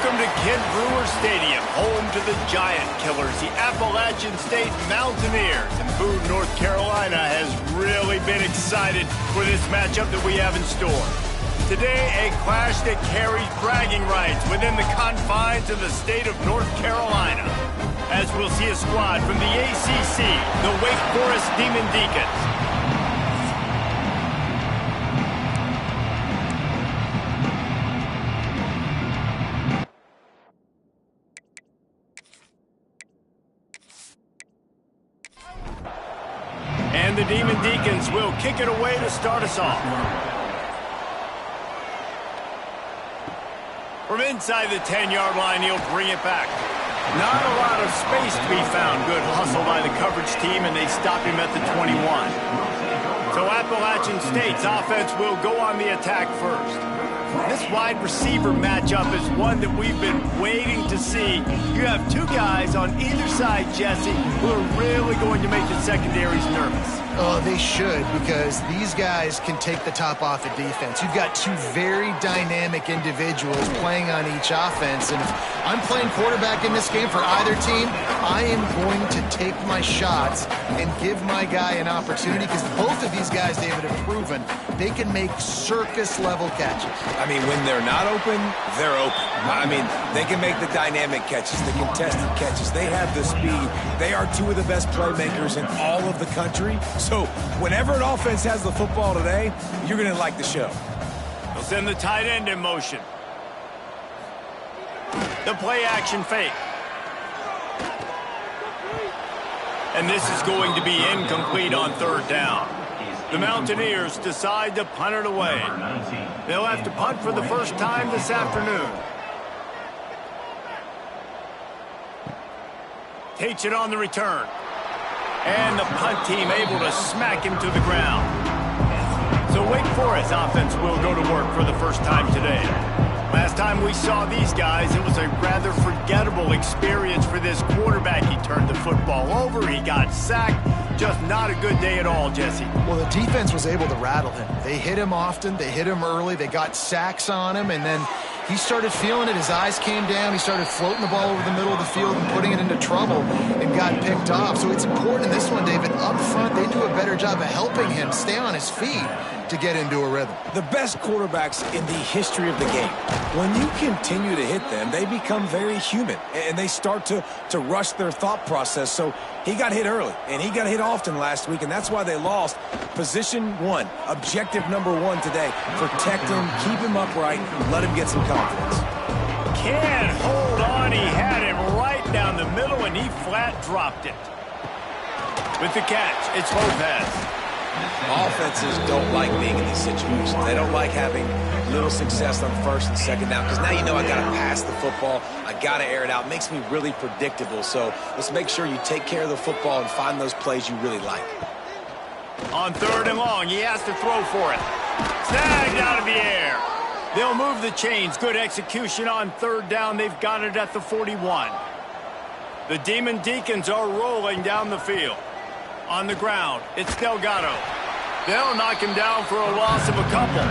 Welcome to Ken Brewer Stadium, home to the Giant Killers, the Appalachian State Mountaineers. And Boone, North Carolina has really been excited for this matchup that we have in store. Today, a clash that carries bragging rights within the confines of the state of North Carolina. As we'll see a squad from the ACC, the Wake Forest Demon Deacons. And the Demon Deacons will kick it away to start us off. From inside the 10-yard line, he'll bring it back. Not a lot of space to be found. Good hustle by the coverage team, and they stop him at the 21. So Appalachian State's offense will go on the attack first. This wide receiver matchup is one that we've been waiting to see. You have two guys on either side, Jesse, who are really going to make the secondaries nervous. Oh, they should, because these guys can take the top off of defense. You've got two very dynamic individuals playing on each offense, and if I'm playing quarterback in this game for either team, I am going to take my shots and give my guy an opportunity, because both of these guys, David, have proven they can make circus-level catches. I mean, when they're not open, they're open. I mean, they can make the dynamic catches, the contested catches. They have the speed. They are two of the best playmakers in all of the country. So whenever an offense has the football today, you're going to like the show. They'll send the tight end in motion. The play-action fake. And this is going to be incomplete on third down. The Mountaineers decide to punt it away. They'll have to punt for the first time this afternoon. Takes it on the return. And the punt team able to smack him to the ground. So Wake Forest offense will go to work for the first time today. Last time we saw these guys, it was a rather forgettable experience for this quarterback. He turned the football over, he got sacked. Just not a good day at all, Jesse. Well, the defense was able to rattle him. They hit him often, they hit him early, they got sacks on him, and then he started feeling it. His eyes came down. He started floating the ball over the middle of the field and putting it into trouble and got picked off. So it's important in this one, David, up front, they do a better job of helping him stay on his feet to get into a rhythm. The best quarterbacks in the history of the game, when you continue to hit them, they become very human, and they start to rush their thought process. So he got hit early, and he got hit often last week, and that's why they lost. Position one, objective number one today, protect him, keep him upright, let him get some confidence. Can't hold on. He had him right down the middle, and he flat dropped it. With the catch, it's Lopez. Offenses don't like being in these situations. They don't like having little success on first and second down, because now you know I got to pass the football. I got to air it out. It makes me really predictable. So let's make sure you take care of the football and find those plays you really like. On third and long, he has to throw for it. Snagged out of the air. They'll move the chains. Good execution on third down. They've got it at the 41. The Demon Deacons are rolling down the field. On the ground, it's Delgado. They'll knock him down for a loss of a couple.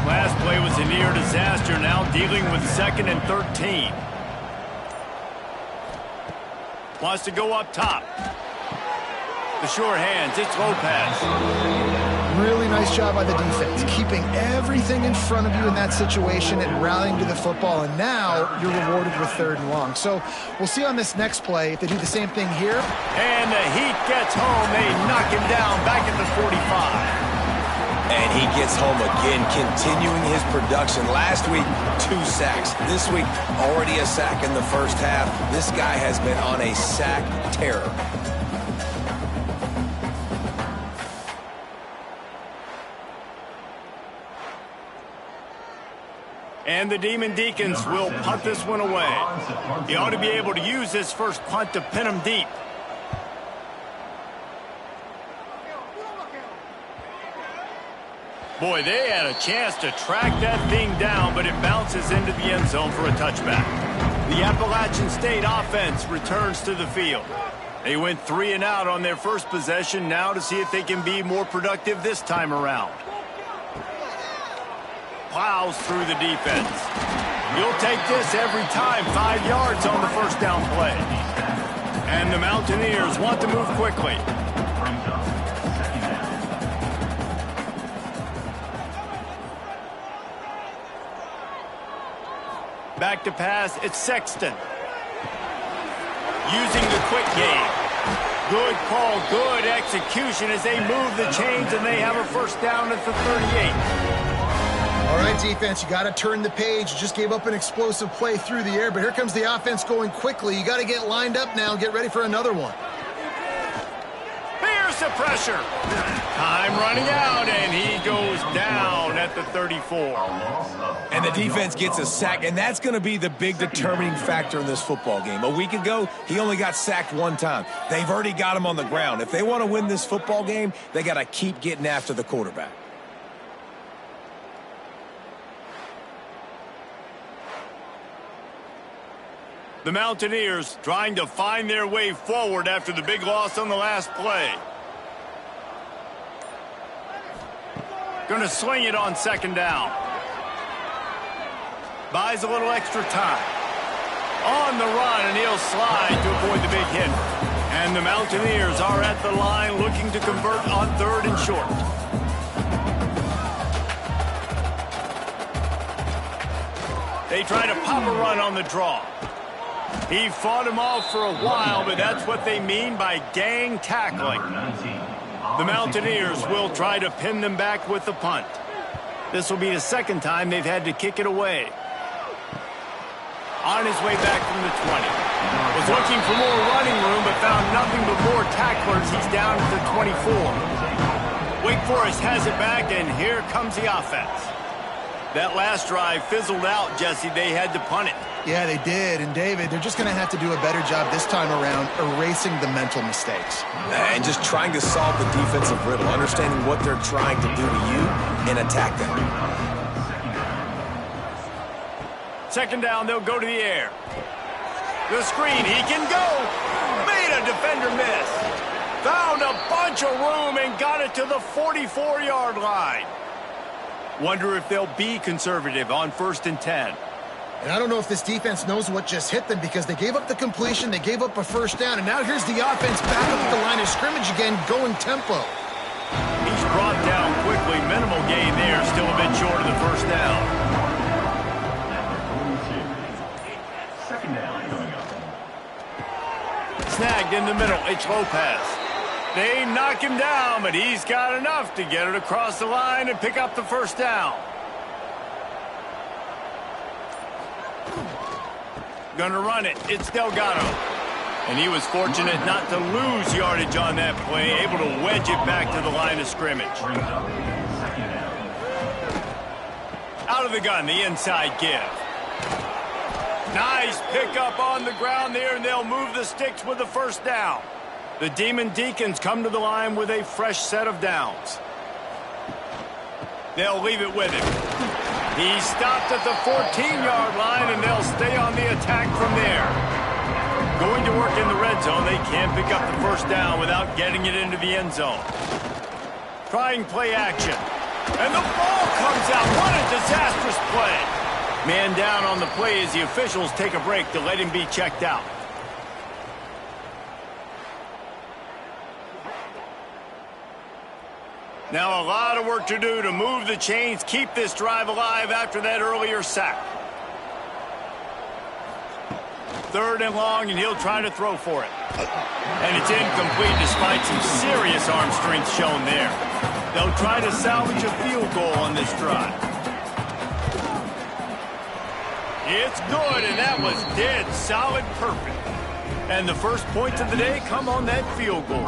Last play was a near disaster, now dealing with 2nd and 13. Wants to go up top. The short hands, it's Lopez. Really nice job by the defense, keeping everything in front of you in that situation and rallying to the football, and now you're rewarded with third and long. So we'll see on this next play if they do the same thing here. And the Heat gets home. They knock him down back at the 45. And he gets home again, continuing his production. Last week, 2 sacks. This week, already a sack in the first half. This guy has been on a sack terror. And the Demon Deacons will punt this one away. He ought to be able to use this first punt to pin him deep. Boy, they had a chance to track that thing down, but it bounces into the end zone for a touchback. The Appalachian State offense returns to the field. They went 3 and out on their first possession, now to see if they can be more productive this time around. Plows through the defense. You'll take this every time. 5 yards on the first down play. And the Mountaineers want to move quickly. Back to pass, it's Sexton. Using the quick game. Good call, good execution as they move the chains, and they have a first down at the 38. All right, defense, you got to turn the page. You just gave up an explosive play through the air, but here comes the offense going quickly. You got to get lined up now and get ready for another one. Here's the pressure. Time running out, and he goes down at the 34. And the defense gets a sack, and that's going to be the big determining factor in this football game. A week ago, he only got sacked one time. They've already got him on the ground. If they want to win this football game, they got to keep getting after the quarterback. The Mountaineers trying to find their way forward after the big loss on the last play. Going to sling it on second down. Buys a little extra time. On the run, and he'll slide to avoid the big hit. And the Mountaineers are at the line looking to convert on third and short. They try to pop a run on the draw. He fought him off for a while, but that's what they mean by gang tackling. The Mountaineers will try to pin them back with the punt. This will be the second time they've had to kick it away. On his way back from the 20. Was looking for more running room, but found nothing but more tacklers. He's down at the 24. Wake Forest has it back, and here comes the offense. That last drive fizzled out, Jesse. They had to punt it. Yeah, they did. And, David, they're just going to have to do a better job this time around erasing the mental mistakes. And just trying to solve the defensive riddle, understanding what they're trying to do to you and attack them. Second down, they'll go to the air. The screen, he can go. Made a defender miss. Found a bunch of room and got it to the 44-yard line. Wonder if they'll be conservative on 1st and 10. And I don't know if this defense knows what just hit them because they gave up the completion, they gave up a first down, and now here's the offense back up at the line of scrimmage again, going tempo. He's brought down quickly. Minimal gain there, still a bit short of the first down. Second down coming up. Snagged in the middle, it's Lopez. They knock him down, but he's got enough to get it across the line and pick up the first down. Gonna run it. It's Delgado. And he was fortunate not to lose yardage on that play, able to wedge it back to the line of scrimmage. Out of the gun, the inside give. Nice pickup on the ground there, and they'll move the sticks with the first down. The Demon Deacons come to the line with a fresh set of downs. They'll leave it with him. He stopped at the 14-yard line, and they'll stay on the attack from there. Going to work in the red zone, they can't pick up the first down without getting it into the end zone. Trying play action. And the ball comes out. What a disastrous play. Man down on the play as the officials take a break to let him be checked out. Now a lot of work to do to move the chains, keep this drive alive after that earlier sack. Third and long, and he'll try to throw for it. And it's incomplete despite some serious arm strength shown there. They'll try to salvage a field goal on this drive. It's good, and that was dead solid perfect. And the first points of the day come on that field goal.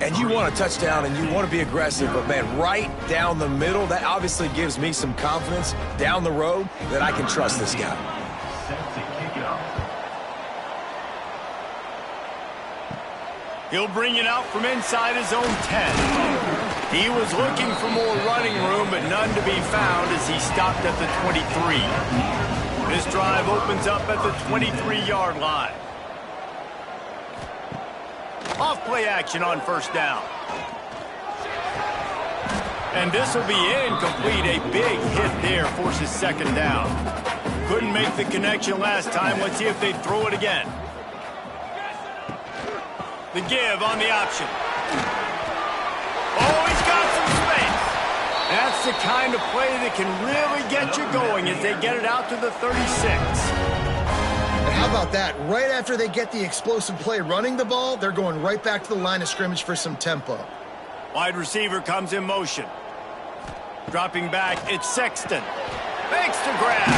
And you want a touchdown and you want to be aggressive, but, man, right down the middle, that obviously gives me some confidence down the road that I can trust this guy. He'll bring it out from inside his own 10. He was looking for more running room, but none to be found as he stopped at the 23. This drive opens up at the 23-yard line. Off play action on first down. And this will be incomplete. A big hit there forces second down. Couldn't make the connection last time. Let's see if they throw it again. The give on the option. Oh, he's got some space. That's the kind of play that can really get you going as they get it out to the 36. And how about that? Right after they get the explosive play running the ball, they're going right back to the line of scrimmage for some tempo. Wide receiver comes in motion. Dropping back, it's Sexton. Makes the grab.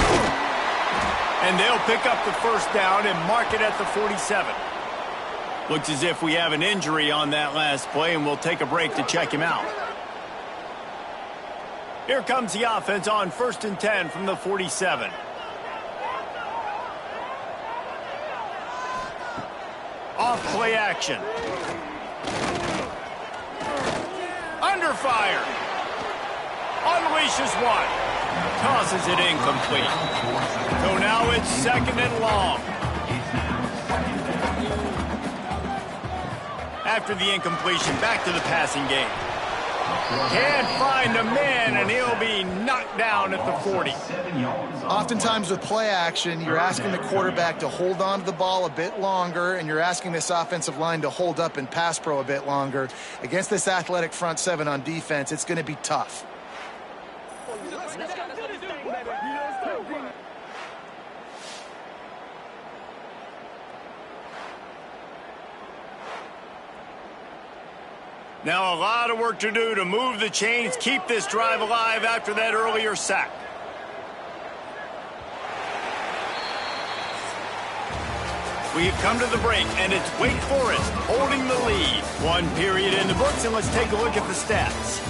And they'll pick up the first down and mark it at the 47. Looks as if we have an injury on that last play, and we'll take a break to check him out. Here comes the offense on 1st and 10 from the 47. Off play action. Under fire. Unleashes one. Tosses it incomplete. So now it's 2nd and long. After the incompletion, back to the passing game. Can't find a man, and he'll be knocked down at the 40. Oftentimes with play action, you're asking the quarterback to hold on to the ball a bit longer, and you're asking this offensive line to hold up in pass pro a bit longer. Against this athletic front seven on defense, it's going to be tough. Now a lot of work to do to move the chains, keep this drive alive after that earlier sack. We've come to the break, and it's Wake Forest holding the lead. 1 period in the books, and let's take a look at the stats.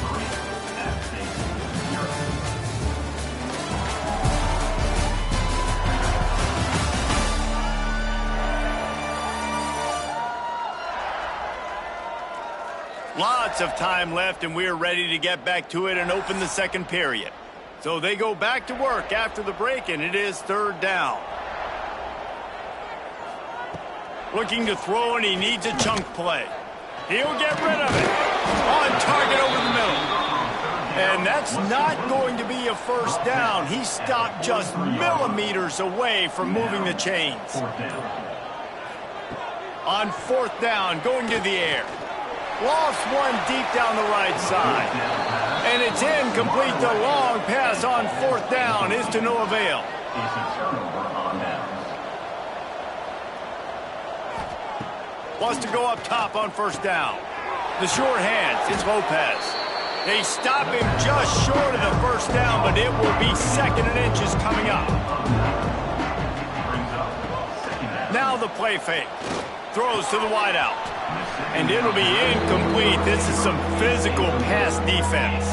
Lots of time left, and we're ready to get back to it and open the 2nd period. So they go back to work after the break, and it is 3rd down. Looking to throw, and he needs a chunk play. He'll get rid of it. On target over the middle. And that's not going to be a first down. He stopped just millimeters away from moving the chains. On 4th down, going to the air. Lost one deep down the right side. And it's incomplete. The long pass on 4th down is to no avail. Wants to go up top on 1st down. The short hands, it's Lopez. They stop him just short of the 1st down, but it will be 2nd and inches coming up. Now the play fake. Throws to the wideout. And it'll be incomplete. This is some physical pass defense.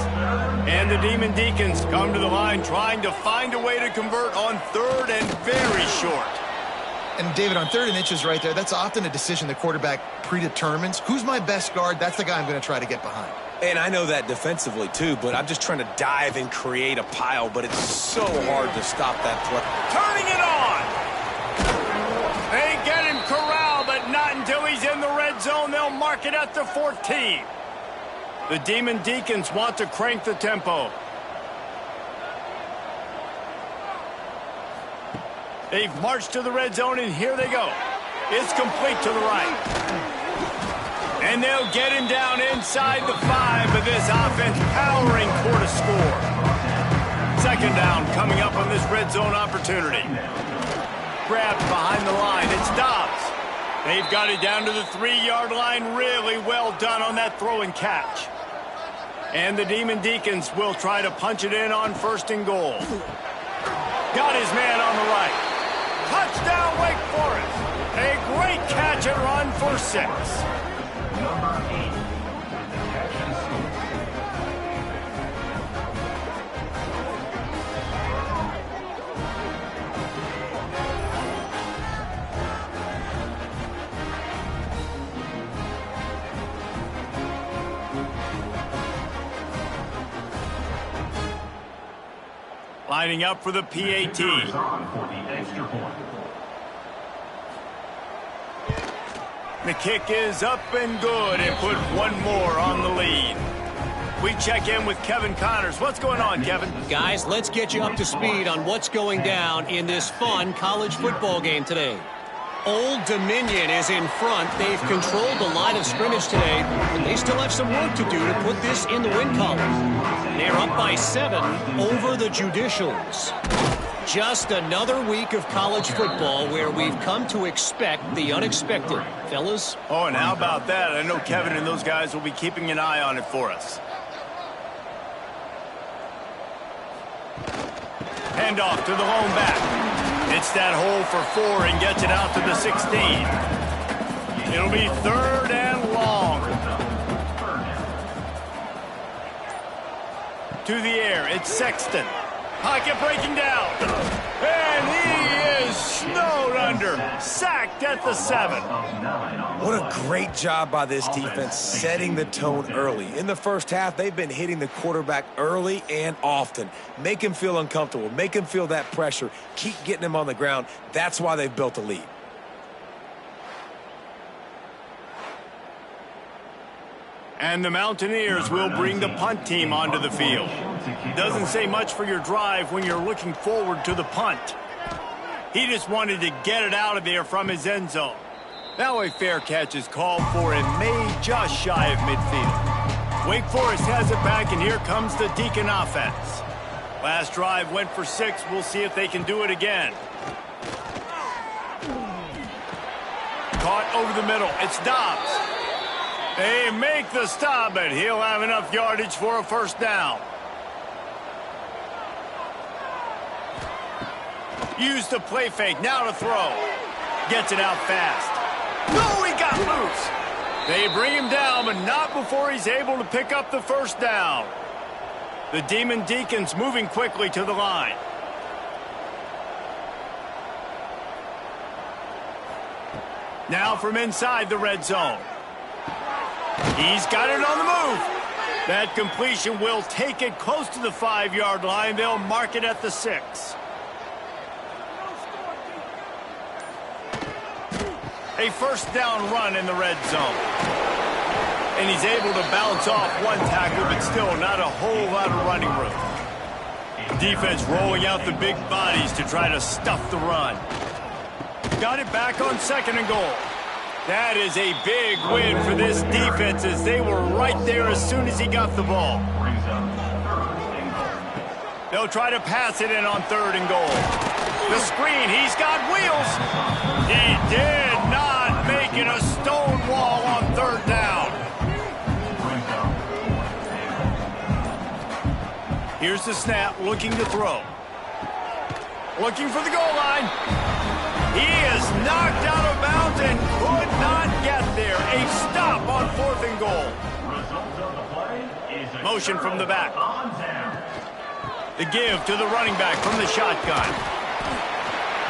And the Demon Deacons come to the line trying to find a way to convert on 3rd and very short. And David, on 3rd and inches right there, that's often a decision the quarterback predetermines. Who's my best guard? That's the guy I'm going to try to get behind. And I know that defensively, too, but I'm just trying to dive and create a pile, but it's so hard to stop that play. Turning it on! They get him corralled, but not until he's in the red zone. They'll mark it at the 14. The Demon Deacons want to crank the tempo. They've marched to the red zone, and here they go. It's complete to the right. And they'll get him down inside the 5, but this offense powering for to score. 2nd down coming up on this red zone opportunity. Grabbed behind the line. It's Dobbs. They've got it down to the 3-yard line. Really well done on that throw and catch. And the Demon Deacons will try to punch it in on 1st and goal. Got his man on the right. Touchdown, Wake Forest. A great catch and run for 6. Lining up for the PAT. The kick is up and good and put one more on the lead. We check in with Kevin Connors. What's going on, Kevin? Guys, let's get you up to speed on what's going down in this fun college football game today. Old Dominion is in front. They've controlled the line of scrimmage today, but they still have some work to do to put this in the win column. They're up by 7 over the Judicials. Just another week of college football where we've come to expect the unexpected. Fellas? Oh, and how about that? I know Kevin and those guys will be keeping an eye on it for us. Hand off to the lone back. Hits that hole for 4 and gets it out to the 16. It'll be 3rd and long. To the air, it's Sexton. Pocket breaking down. And he is snowed under. Sacked at the 7. What a great job by this defense setting the tone early. In the first half, they've been hitting the quarterback early and often. Make him feel uncomfortable. Make him feel that pressure. Keep getting him on the ground. That's why they've built a lead. And the Mountaineers will bring the punt team onto the field. Doesn't say much for your drive when you're looking forward to the punt. He just wanted to get it out of there from his end zone. Now a fair catch is called for and made just shy of midfield. Wake Forest has it back, and here comes the Deacon offense. Last drive went for 6. We'll see if they can do it again. Caught over the middle. It's Dobbs. They make the stop, but he'll have enough yardage for a first down. Use the play fake, now to throw. Gets it out fast. No, he got loose. They bring him down, but not before he's able to pick up the first down. The Demon Deacons moving quickly to the line. Now from inside the red zone. He's got it on the move. That completion will take it close to the 5-yard line. They'll mark it at the 6. A first down run in the red zone. And he's able to bounce off one tackle, but still not a whole lot of running room. Defense rolling out the big bodies to try to stuff the run. Got it back on 2nd and goal. That is a big win for this defense as they were right there as soon as he got the ball. They'll try to pass it in on 3rd and goal. The screen, he's got wheels. He did not make it a stone wall on 3rd down. Here's the snap, looking to throw. Looking for the goal line. He is knocked out of bounds and could not get there. A stop on 4th and goal. Motion from the back. The give to the running back from the shotgun.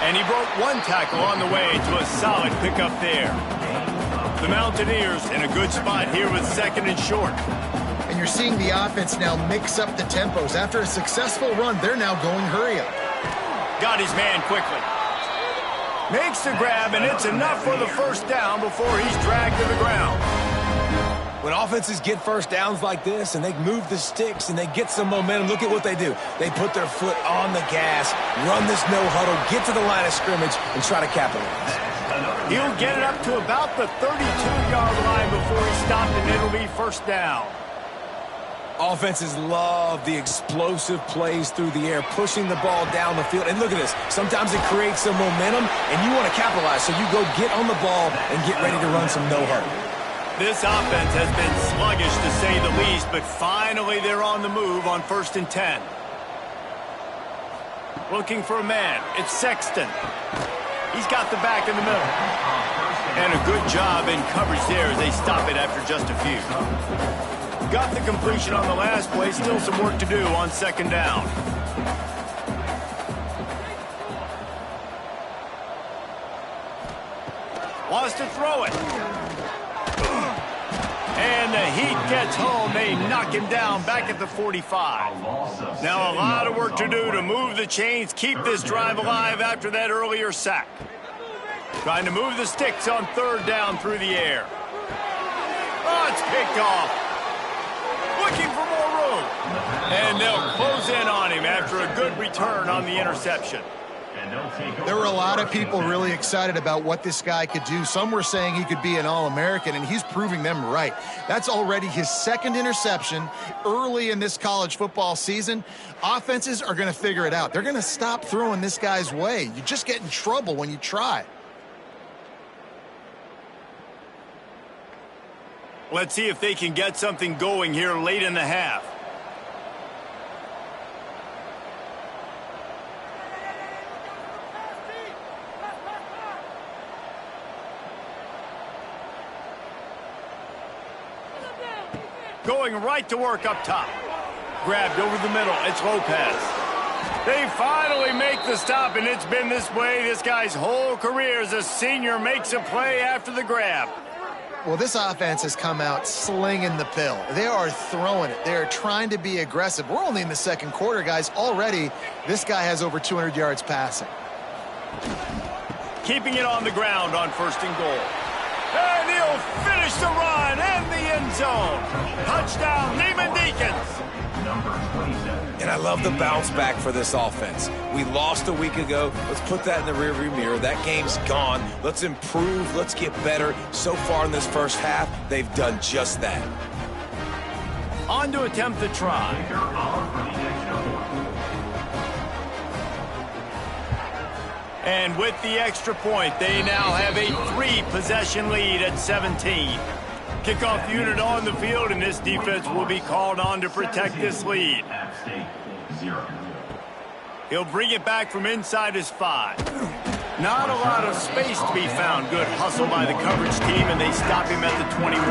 And he broke one tackle on the way to a solid pickup there. The Mountaineers in a good spot here with 2nd and short. And you're seeing the offense now mix up the tempos. After a successful run, they're now going hurry up. Got his man quickly. Makes the grab, and it's enough for the first down before he's dragged to the ground. When offenses get first downs like this and they move the sticks and they get some momentum, look at what they do. They put their foot on the gas, run this no huddle, get to the line of scrimmage, and try to capitalize. He'll get it up to about the 32-yard line before he's stopped, and it'll be first down. Offenses love the explosive plays through the air, pushing the ball down the field. And look at this. Sometimes it creates some momentum, and you want to capitalize. So you go get on the ball and get ready to run some no huddle. This offense has been sluggish, to say the least, but finally they're on the move on 1st and 10. Looking for a man. It's Sexton. He's got the back in the middle. And a good job in coverage there as they stop it after just a few. Got the completion on the last play. Still some work to do on 2nd down. Wants to throw it. And the heat gets home. They knock him down back at the 45. Now a lot of work to do to move the chains, keep this drive alive after that earlier sack. Trying to move the sticks on 3rd down through the air. Oh, it's picked off. Looking for more move. And they'll close in on him after a good return on the interception. There were a lot of people really excited about what this guy could do. Some were saying he could be an All-American, and he's proving them right. That's already his second interception early in this college football season. Offenses are going to figure it out. They're going to stop throwing this guy's way. You just get in trouble when you try. Let's see if they can get something going here late in the half. Going right to work up top. Grabbed over the middle. It's Lopez. They finally make the stop, and it's been this way this guy's whole career as a senior makes a play after the grab. Well, this offense has come out slinging the pill. They are throwing it. They are trying to be aggressive. We're only in the second quarter, guys. Already, this guy has over 200 yards passing. Keeping it on the ground on 1st and goal. And he'll finish the run and the end zone. Touchdown, Neiman Deacons. And I love the bounce back for this offense. We lost a week ago. Let's put that in the rearview mirror. That game's gone. Let's improve. Let's get better. So far in this first half, they've done just that. On to attempt the try. And with the extra point, they now have a 3-possession lead at 17. Kickoff unit on the field, and this defense will be called on to protect this lead. He'll bring it back from inside his 5. Not a lot of space to be found. Good hustle by the coverage team, and they stop him at the 21.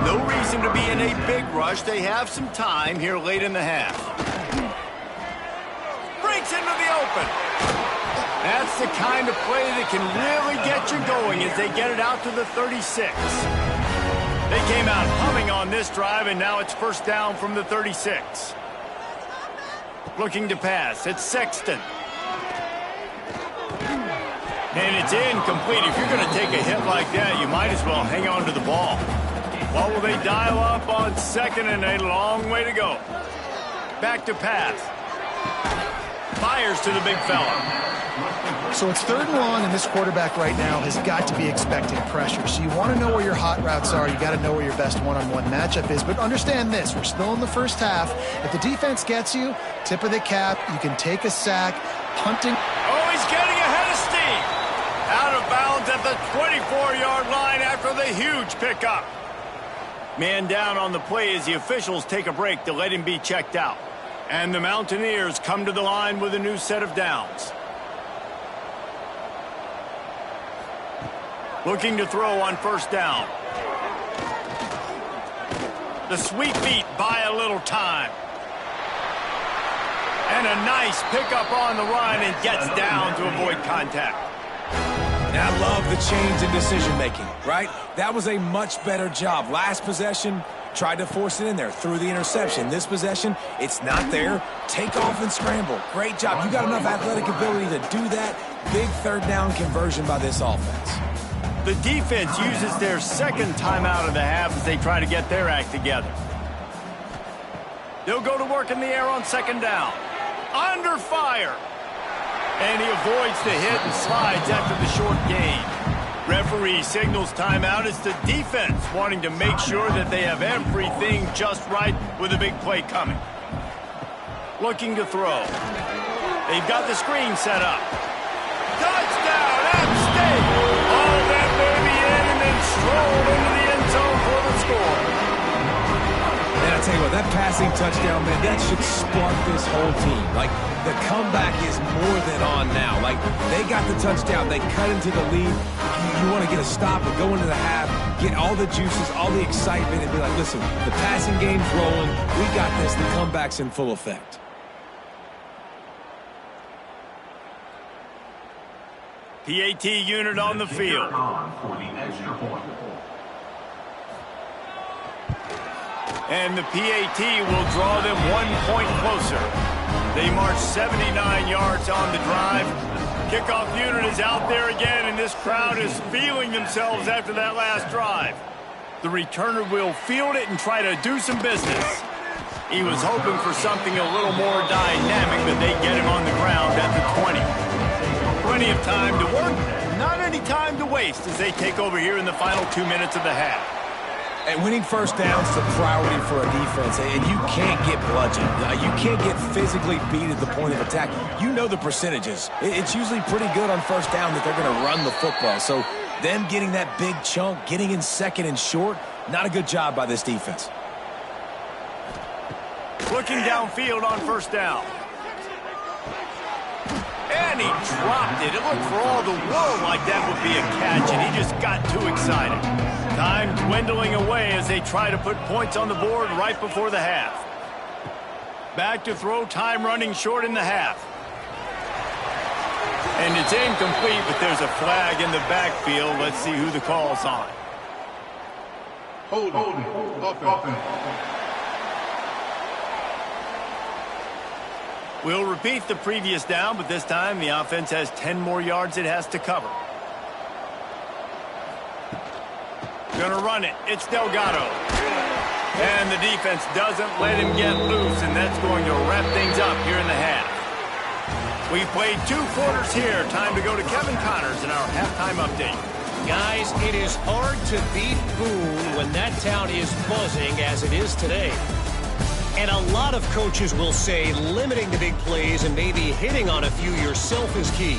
No reason to be in a big rush. They have some time here late in the half. Breaks into the open. That's the kind of play that can really get you going as they get it out to the 36. They came out humming on this drive, and now it's 1st down from the 36. Looking to pass. It's Sexton. And it's incomplete. If you're going to take a hit like that, you might as well hang on to the ball. What will they dial up on 2nd and a long way to go? Back to pass. Fires to the big fella. So it's 3rd and long, and this quarterback right now has got to be expecting pressure. So you want to know where your hot routes are. You got to know where your best one-on-one matchup is. But understand this, we're still in the first half. If the defense gets you, tip of the cap, you can take a sack, punting. Oh, he's getting ahead of steam. Out of bounds at the 24-yard line after the huge pickup. Man down on the play as the officials take a break to let him be checked out. And the Mountaineers come to the line with a new set of downs. Looking to throw on 1st down. The sweep beat by a little time. And a nice pickup on the run and gets down to avoid contact. And I love the change in decision-making, right? That was a much better job. Last possession, tried to force it in there through the interception. This possession, it's not there. Take off and scramble. Great job. You got enough athletic ability to do that. Big 3rd down conversion by this offense. The defense uses their 2nd timeout of the half as they try to get their act together. They'll go to work in the air on 2nd down. Under fire. And he avoids the hit and slides after the short gain. Referee signals timeout. It's the defense wanting to make sure that they have everything just right with a big play coming. Looking to throw. They've got the screen set up. Touchdown, App State! All that baby in and then strolled into the end zone for the score. And I tell you what, that passing touchdown, man, that should spark this whole team. Like, the comeback is more than on now. Like, they got the touchdown. They cut into the lead. You want to get a stop and go into the half, get all the juices, all the excitement, and be like, listen, the passing game's rolling. We got this. The comeback's in full effect. PAT unit on the field. And the PAT will draw them 1 point closer. They march 79 yards on the drive. Kickoff unit is out there again, and this crowd is feeling themselves after that last drive. The returner will field it and try to do some business. He was hoping for something a little more dynamic, but they get him on the ground at the 20. Plenty of time to work, not any time to waste as they take over here in the final 2 minutes of the half. And winning first down is a priority for a defense, and you can't get bludgeoned. You can't get physically beat at the point of attack. You know the percentages. It's usually pretty good on first down that they're going to run the football. So them getting that big chunk, getting in second and short, not a good job by this defense. Looking downfield on first down. And he dropped it. It looked for all the world like that would be a catch, and he just got too excited. Time dwindling away as they try to put points on the board right before the half. Back to throw, time running short in the half. And it's incomplete, but there's a flag in the backfield. Let's see who the call's on. Hold offense. We'll repeat the previous down, but this time the offense has 10 more yards it has to cover. Gonna run it. It's Delgado. And the defense doesn't let him get loose, and that's going to wrap things up here in the half. We played 2 quarters here. Time to go to Kevin Connors in our halftime update. Guys, it is hard to beat Boone when that town is buzzing as it is today. And a lot of coaches will say limiting the big plays and maybe hitting on a few yourself is key.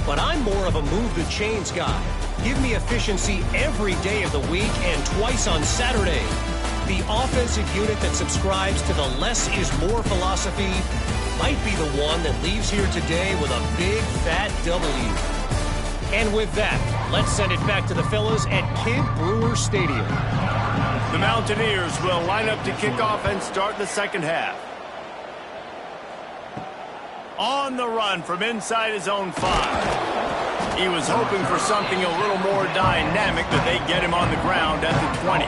But I'm more of a move the chains guy. Give me efficiency every day of the week and twice on Saturday. The offensive unit that subscribes to the less is more philosophy might be the one that leaves here today with a big fat W. And with that, let's send it back to the fellas at Kidd Brewer Stadium. The Mountaineers will line up to kick off and start the second half. On the run from inside his own 5. He was hoping for something a little more dynamic, but they get him on the ground at the 20.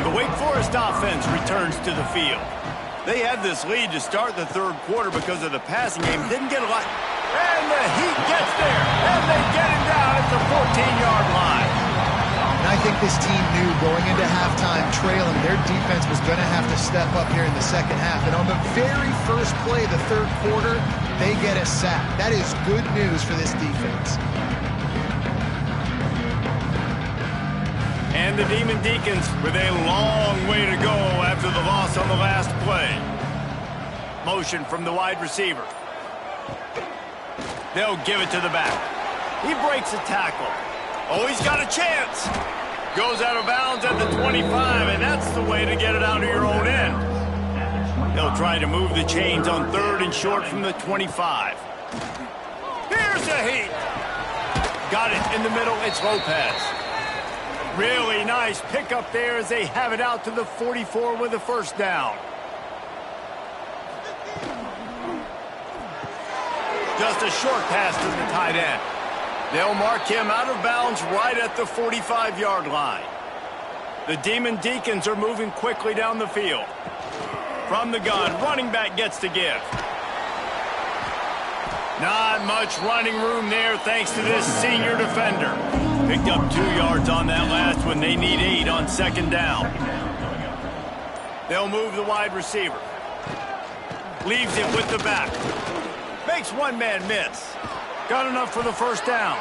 The Wake Forest offense returns to the field. They had this lead to start the third quarter because of the passing game. Didn't get a lot. And the Heat gets there. And they get him down at the 14-yard line. And I think this team knew going into halftime trailing, their defense was going to have to step up here in the second half. And on the very first play of the third quarter, they get a sack. That is good news for this defense. And the Demon Deacons with a long way to go after the loss on the last play. Motion from the wide receiver. They'll give it to the back. He breaks a tackle. Oh, he's got a chance. Goes out of bounds at the 25, and that's the way to get it out of your own end. They'll try to move the chains on third and short from the 25. Here's the Heat. Got it in the middle. It's Lopez. Really nice pickup there as they have it out to the 44 with a first down. Just a short pass to the tight end. They'll mark him out of bounds right at the 45-yard line. The Demon Deacons are moving quickly down the field. From the gun, running back gets to give. Not much running room there thanks to this senior defender. Picked up 2 yards on that last one. They need 8 on second down. They'll move the wide receiver. Leaves it with the back. Makes one man miss. Got enough for the first down.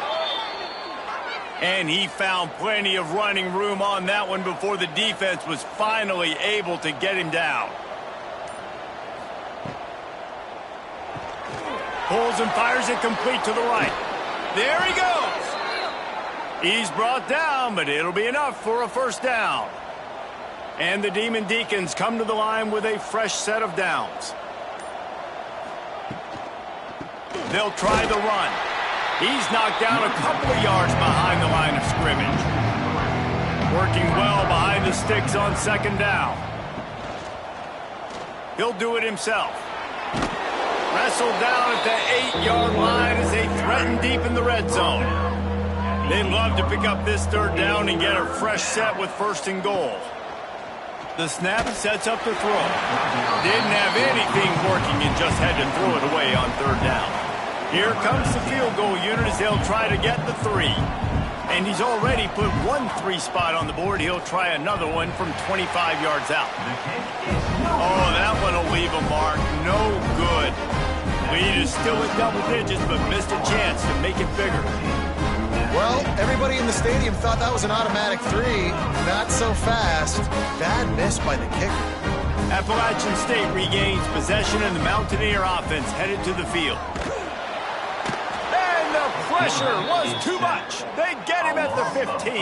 And he found plenty of running room on that one before the defense was finally able to get him down. Pulls and fires it complete to the right. There he goes. He's brought down, but it'll be enough for a first down. And the Demon Deacons come to the line with a fresh set of downs. They'll try the run. He's knocked down a couple of yards behind the line of scrimmage. Working well behind the sticks on second down. He'll do it himself. Wrestled down at the 8-yard line as they threaten deep in the red zone. They'd love to pick up this third down and get a fresh set with first and goal. The snap sets up the throw. Didn't have anything working and just had to throw it away on third down. Here comes the field goal unit as they'll try to get the 3. And he's already put one 3 spot on the board. He'll try another one from 25 yards out. Oh, that one will leave a mark. No good. Lead is still at double digits, but missed a chance to make it bigger. Well, everybody in the stadium thought that was an automatic 3. Not so fast. Bad miss by the kicker. Appalachian State regains possession, and the Mountaineer offense headed to the field. And the pressure was too much. They get him at the 15.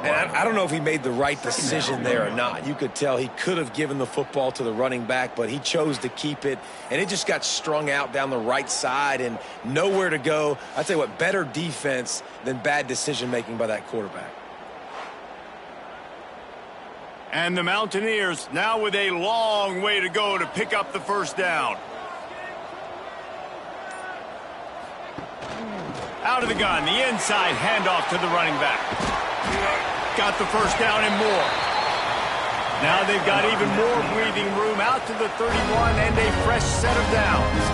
And I don't know if he made the right decision there or not. You could tell he could have given the football to the running back, but he chose to keep it, and it just got strung out down the right side and nowhere to go. I tell you what, better defense than bad decision-making by that quarterback. And the Mountaineers now with a long way to go to pick up the first down. Out of the gun, the inside handoff to the running back. Got the first down and more. Now they've got even more breathing room out to the 31 and a fresh set of downs.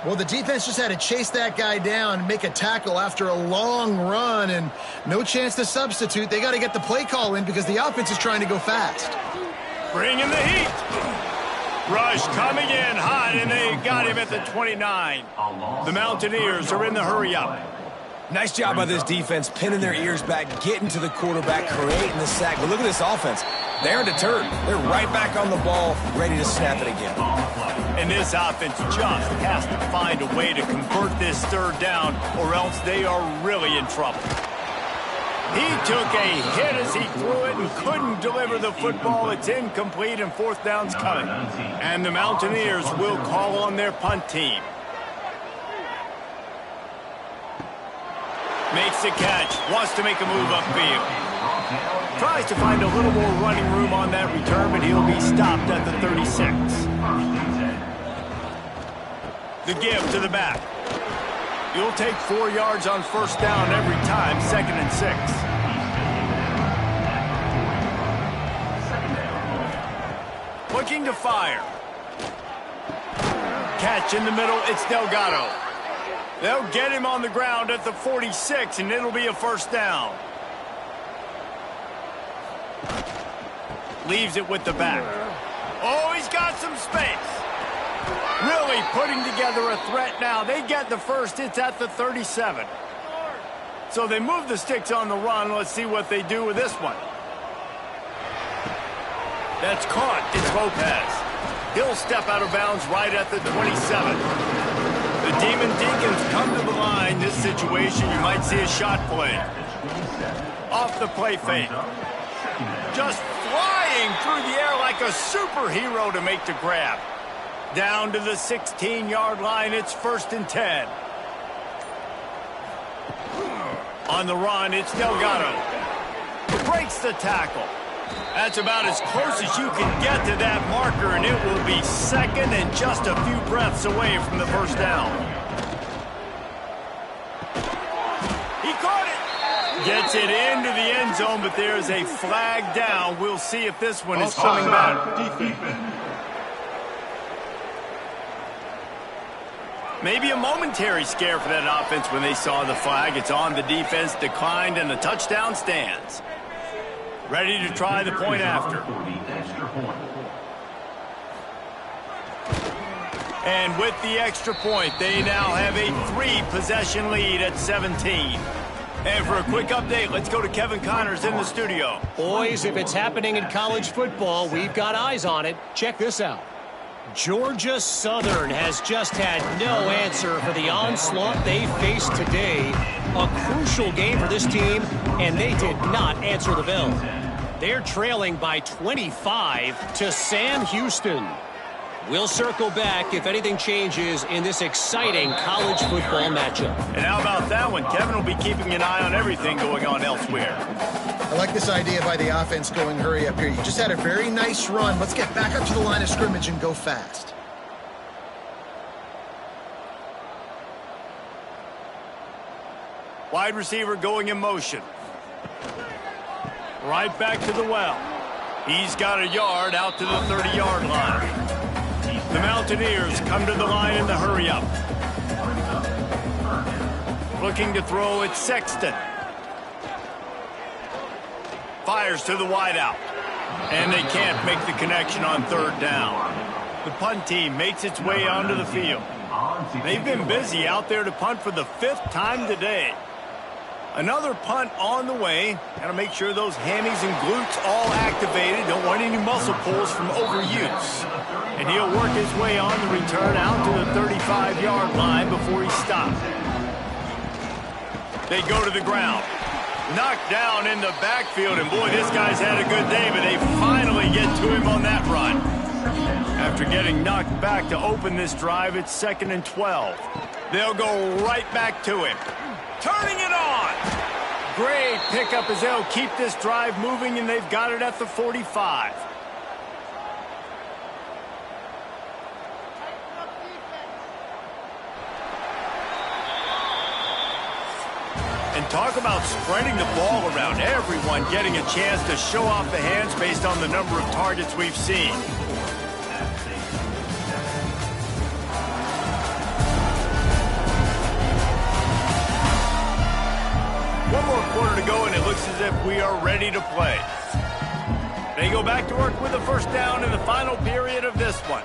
Well, the defense just had to chase that guy down and make a tackle after a long run, and no chance to substitute. They got to get the play call in because the offense is trying to go fast. Bringing the heat. Rush coming in hot, and they got him at the 29. The Mountaineers are in the hurry-up. Nice job by this defense, pinning their ears back, getting to the quarterback, creating the sack. But look at this offense. They're deterred. They're right back on the ball, ready to snap it again. And this offense just has to find a way to convert this third down, or else they are really in trouble. He took a hit as he threw it and couldn't deliver the football. It's incomplete, and fourth down's coming. And the Mountaineers will call on their punt team. Makes the catch, wants to make a move upfield. Tries to find a little more running room on that return, but he'll be stopped at the 36. The give to the back. You'll take 4 yards on first down every time, 2nd and 6. Looking to fire. Catch in the middle, it's Delgado. They'll get him on the ground at the 46, and it'll be a first down. Leaves it with the back. Oh, he's got some space. Really putting together a threat now. They get the first. It's at the 37. So they move the sticks on the run. Let's see what they do with this one. That's caught. It's Lopez. He'll step out of bounds right at the 27. The Demon Deacons come to the line. This situation, you might see a shot play. Off the play fake. Just flying through the air like a superhero to make the grab. Down to the 16-yard line, it's 1st and 10. On the run, it's Delgado. Breaks the tackle. That's about as close as you can get to that marker, and it will be 2nd and just a few breaths away from the first down. He caught it. Gets it into the end zone, but there's a flag down. We'll see if this one is coming back. Maybe a momentary scare for that offense when they saw the flag. It's on the defense, declined, and the touchdown stands. Ready to try the point after. And with the extra point, they now have a 3-possession lead at 17. And for a quick update, let's go to Kevin Connors in the studio. Boys, if it's happening in college football, we've got eyes on it. Check this out. Georgia Southern has just had no answer for the onslaught they faced today. A crucial game for this team, and they did not answer the bell. They're trailing by 25 to Sam Houston. We'll circle back if anything changes in this exciting college football matchup. And how about that one? Kevin will be keeping an eye on everything going on elsewhere. I like this idea by the offense going hurry up here. You just had a very nice run. Let's get back up to the line of scrimmage and go fast. Wide receiver going in motion. Right back to the well. He's got a yard out to the 30-yard line. The Mountaineers come to the line in the hurry-up. Looking to throw it, Sexton. Fires to the wideout. And they can't make the connection on third down. The punt team makes its way onto the field. They've been busy out there to punt for the 5th time today. Another punt on the way. Got to make sure those hammies and glutes all activated. Don't want any muscle pulls from overuse. And he'll work his way on the return out to the 35-yard line before he stops. They go to the ground. Knocked down in the backfield, and boy, this guy's had a good day, but they finally get to him on that run. After getting knocked back to open this drive, it's 2nd and 12. They'll go right back to him. Turning it on. Great pickup as they'll keep this drive moving, and they've got it at the 45. And talk about spreading the ball around. Everyone getting a chance to show off the hands based on the number of targets we've seen. One more quarter to go, and it looks as if we are ready to play. They go back to work with a first down in the final period of this one.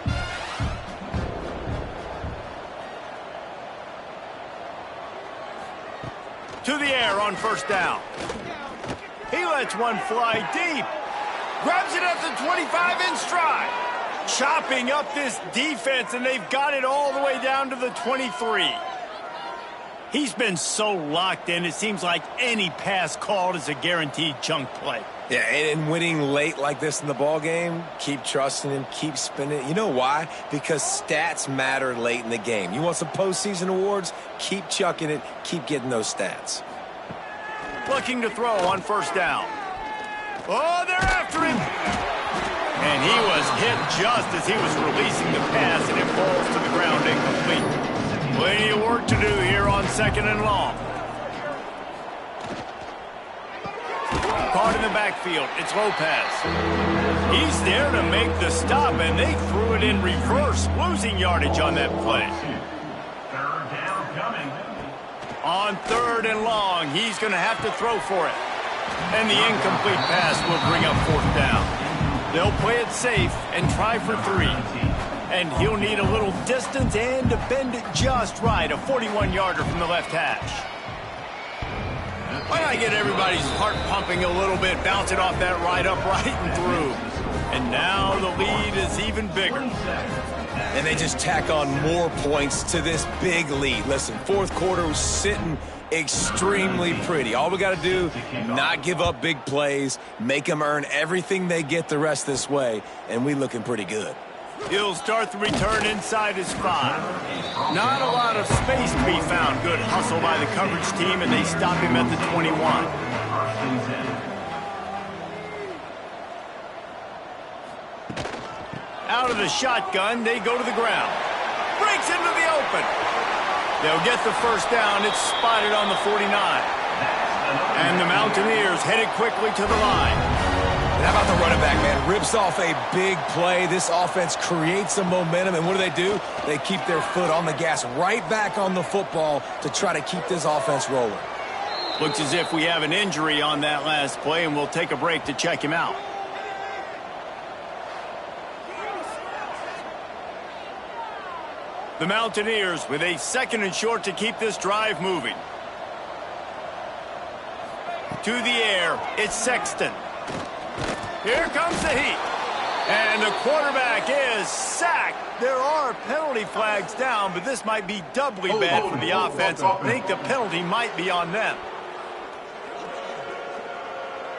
To the air on first down. He lets one fly deep. Grabs it at the 25 in stride. Chopping up this defense, and they've got it all the way down to the 23. He's been so locked in, it seems like any pass called is a guaranteed chunk play. Yeah, and winning late like this in the ball game, keep trusting him, keep spinning. You know why? Because stats matter late in the game. You want some postseason awards? Keep chucking it, keep getting those stats. Looking to throw on first down. Oh, they're after him. And he was hit just as he was releasing the pass, and it falls to the ground incomplete. Plenty of work to do here on 2nd and long. Caught in the backfield. It's Lopez. He's there to make the stop, and they threw it in reverse, losing yardage on that play. 3rd down coming. On 3rd and long, he's going to have to throw for it. And the incomplete pass will bring up 4th down. They'll play it safe and try for 3. And he'll need a little distance and to bend it just right. A 41-yarder from the left hash. Why not get everybody's heart pumping a little bit, bounce it off that right upright and through. And now the lead is even bigger. And they just tack on more points to this big lead. Listen, 4th quarter was sitting extremely pretty. All we got to do, not give up big plays, make them earn everything they get the rest this way, and we looking pretty good. He'll start the return inside his 5. Not a lot of space to be found. Good hustle by the coverage team, and they stop him at the 21. Out of the shotgun, they go to the ground. Breaks into the open. They'll get the first down. It's spotted on the 49. And the Mountaineers headed quickly to the line. And how about the running back, man? Rips off a big play. This offense creates some momentum, and what do? They keep their foot on the gas, right back on the football to try to keep this offense rolling. Looks as if we have an injury on that last play, and we'll take a break to check him out. The Mountaineers with a 2nd and short to keep this drive moving. To the air, it's Sexton. Here comes the heat. And the quarterback is sacked. There are penalty flags down, but this might be doubly bad for the offense. I think the penalty might be on them.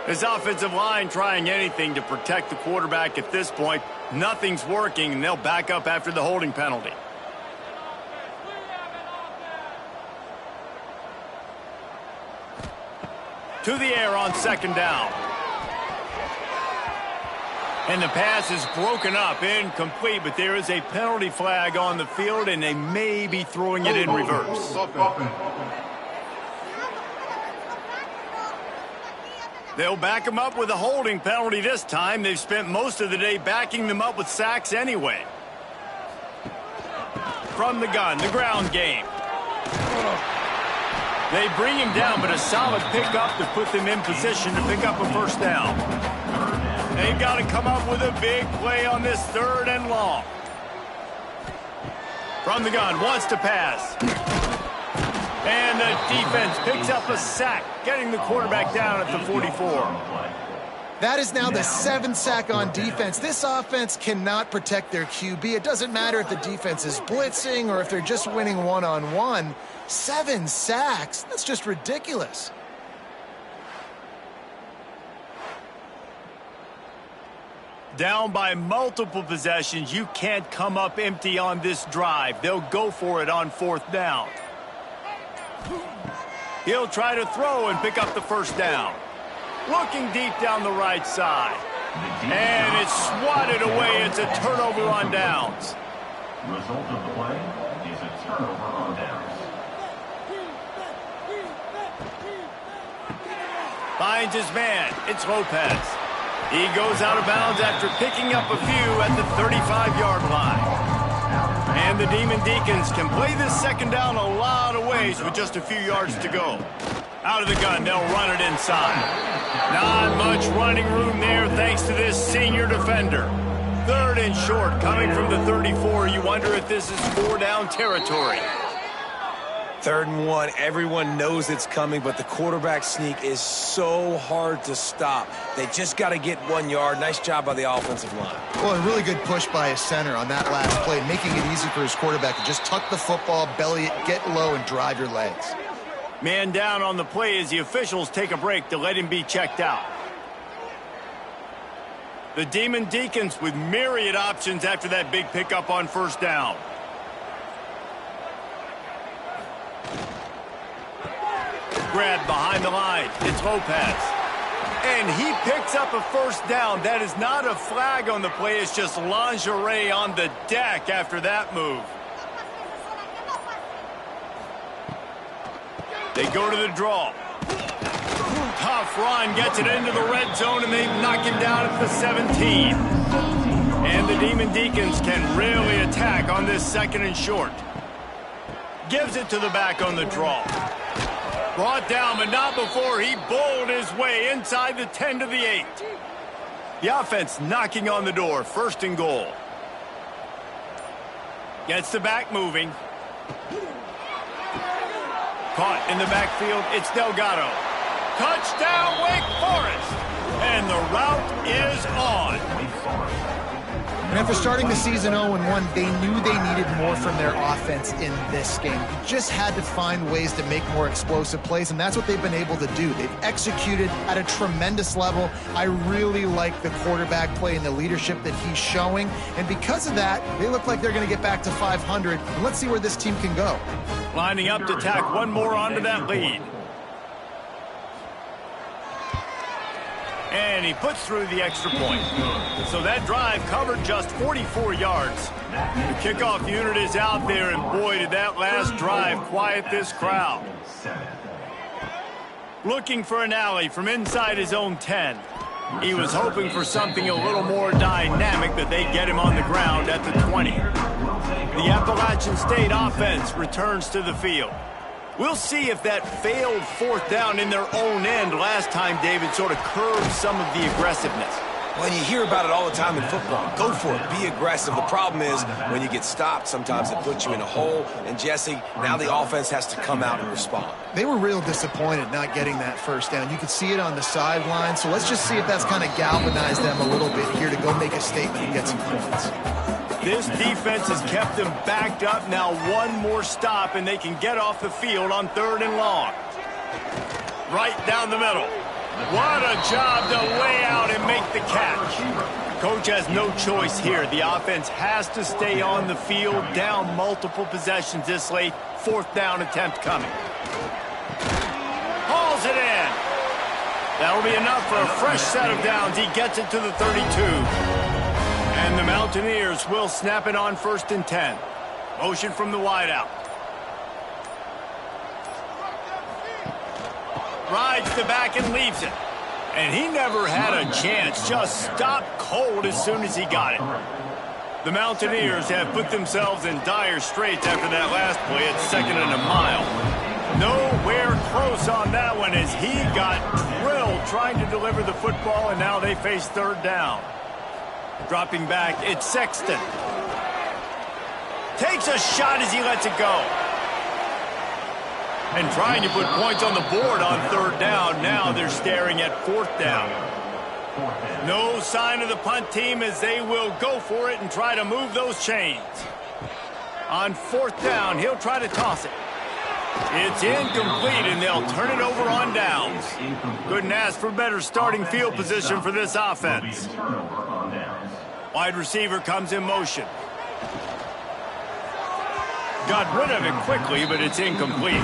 This offensive line trying anything to protect the quarterback at this point. Nothing's working, and they'll back up after the holding penalty. To the air on 2nd down. And the pass is broken up, incomplete, but there is a penalty flag on the field, and they may be throwing it in reverse. They'll back them up with a holding penalty this time. They've spent most of the day backing them up with sacks anyway. From the gun, the ground game. They bring him down, but a solid pickup to put them in position to pick up a first down. They've got to come up with a big play on this 3rd and long. From the gun, wants to pass. And the defense picks up a sack, getting the quarterback down at the 44. That is now the 7th sack on defense. This offense cannot protect their QB. It doesn't matter if the defense is blitzing or if they're just winning one-on-one. 7 sacks, that's just ridiculous. Down by multiple possessions, you can't come up empty on this drive. They'll go for it on 4th down. He'll try to throw and pick up the first down. Looking deep down the right side. And it's swatted away. It's a turnover on downs. Result of the play is a turnover on downs. Finds his man. It's Lopez. He goes out of bounds after picking up a few at the 35-yard line. And the Demon Deacons can play this 2nd down a lot of ways with just a few yards to go. Out of the gun, they'll run it inside. Not much running room there thanks to this senior defender. 3rd and short, coming from the 34. You wonder if this is 4-down territory. 3rd and 1, everyone knows it's coming, but the quarterback sneak is so hard to stop. They just got to get 1 yard. Nice job by the offensive line. Well, a really good push by his center on that last play, making it easy for his quarterback to just tuck the football, belly it, get low, and drive your legs. Man down on the play as the officials take a break to let him be checked out. The Demon Deacons with myriad options after that big pickup on 1st down. Grab behind the line. It's Lopez. And he picks up a first down. That is not a flag on the play. It's just lingerie on the deck after that move. They go to the draw. Tough run, gets it into the red zone, and they knock him down at the 17. And the Demon Deacons can really attack on this 2nd and short. Gives it to the back on the draw. Brought down, but not before he bowled his way inside the 10 to the 8. The offense knocking on the door, 1st and goal. Gets the back moving. Caught in the backfield, it's Delgado. Touchdown, Wake Forest! And the route is on. And after starting the season 0-1, they knew they needed more from their offense in this game. You just had to find ways to make more explosive plays, and that's what they've been able to do. They've executed at a tremendous level. I really like the quarterback play and the leadership that he's showing. And because of that, they look like they're going to get back to 500. And let's see where this team can go. Lining up to tack one more onto that lead. And he puts through the extra point. So that drive covered just 44 yards. The kickoff unit is out there, and boy, did that last drive quiet this crowd. Looking for an alley from inside his own 10. He was hoping for something a little more dynamic, but they get him on the ground at the 20. The Appalachian State offense returns to the field. We'll see if that failed 4th down in their own end last time, David, sort of curbed some of the aggressiveness. Well, you hear about it all the time in football. Go for it. Be aggressive. The problem is when you get stopped, sometimes it puts you in a hole. And, Jesse, now the offense has to come out and respond. They were real disappointed not getting that first down. You could see it on the sideline. So let's just see if that's kind of galvanized them a little bit here to go make a statement and get some points. This defense has kept them backed up. Now one more stop, and they can get off the field on 3rd and long. Right down the middle. What a job to lay out and make the catch. Coach has no choice here. The offense has to stay on the field, down multiple possessions this late. 4th down attempt coming. Hauls it in. That'll be enough for a fresh set of downs. He gets it to the 32. And the Mountaineers will snap it on 1st and 10. Motion from the wideout. Rides the back and leaves it. And he never had a chance. Just stopped cold as soon as he got it. The Mountaineers have put themselves in dire straits after that last play at 2nd and a mile. Nowhere close on that one as he got drilled trying to deliver the football, and now they face third down. Dropping back, it's Sexton. Takes a shot as he lets it go. And trying to put points on the board on third down. Now they're staring at fourth down. No sign of the punt team as they will go for it and try to move those chains. On fourth down, he'll try to toss it. It's incomplete, and they'll turn it over on downs. Couldn't ask for better starting field position for this offense. Wide receiver comes in motion. Got rid of it quickly, but it's incomplete.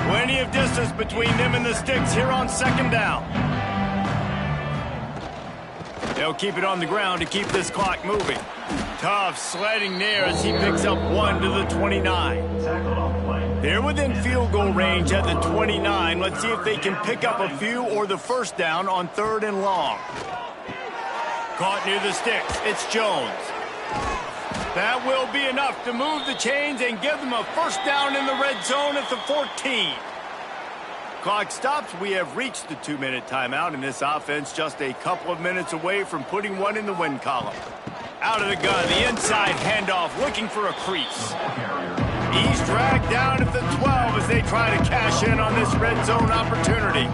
Plenty of distance between them and the sticks here on second down. They'll keep it on the ground to keep this clock moving. Tough sledding there as he picks up 1 to the 29. They're within field goal range at the 29. Let's see if they can pick up a few or the first down on third and long. Caught near the sticks. It's Jones. That will be enough to move the chains and give them a first down in the red zone at the 14. Clock stops. We have reached the 2-minute timeout, and this offense just a couple of minutes away from putting one in the win column. Out of the gun, the inside handoff, looking for a crease. He's dragged down at the 12 as they try to cash in on this red zone opportunity.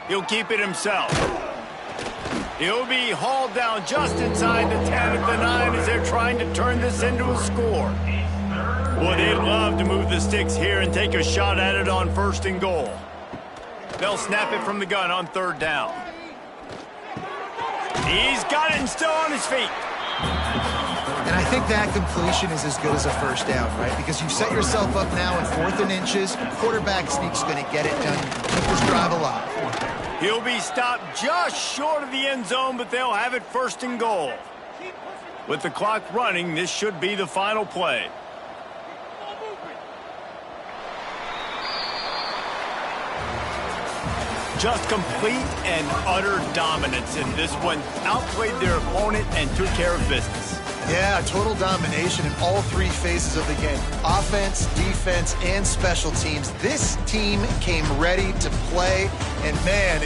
He'll keep it himself. He'll be hauled down just inside the 10 at the 9 as they're trying to turn this into a score. Boy, they'd love to move the sticks here and take a shot at it on first and goal. They'll snap it from the gun on third down. He's got it and still on his feet. And I think that completion is as good as a first down, right? Because you've set yourself up now in 4th and inches. Quarterback sneak's going to get it done. Keep this drive alive. He'll be stopped just short of the end zone, but they'll have it first and goal. With the clock running, this should be the final play. Just complete and utter dominance in this one. Outplayed their opponent and took care of business. Yeah, total domination in all 3 phases of the game. Offense, defense, and special teams. This team came ready to play, and man,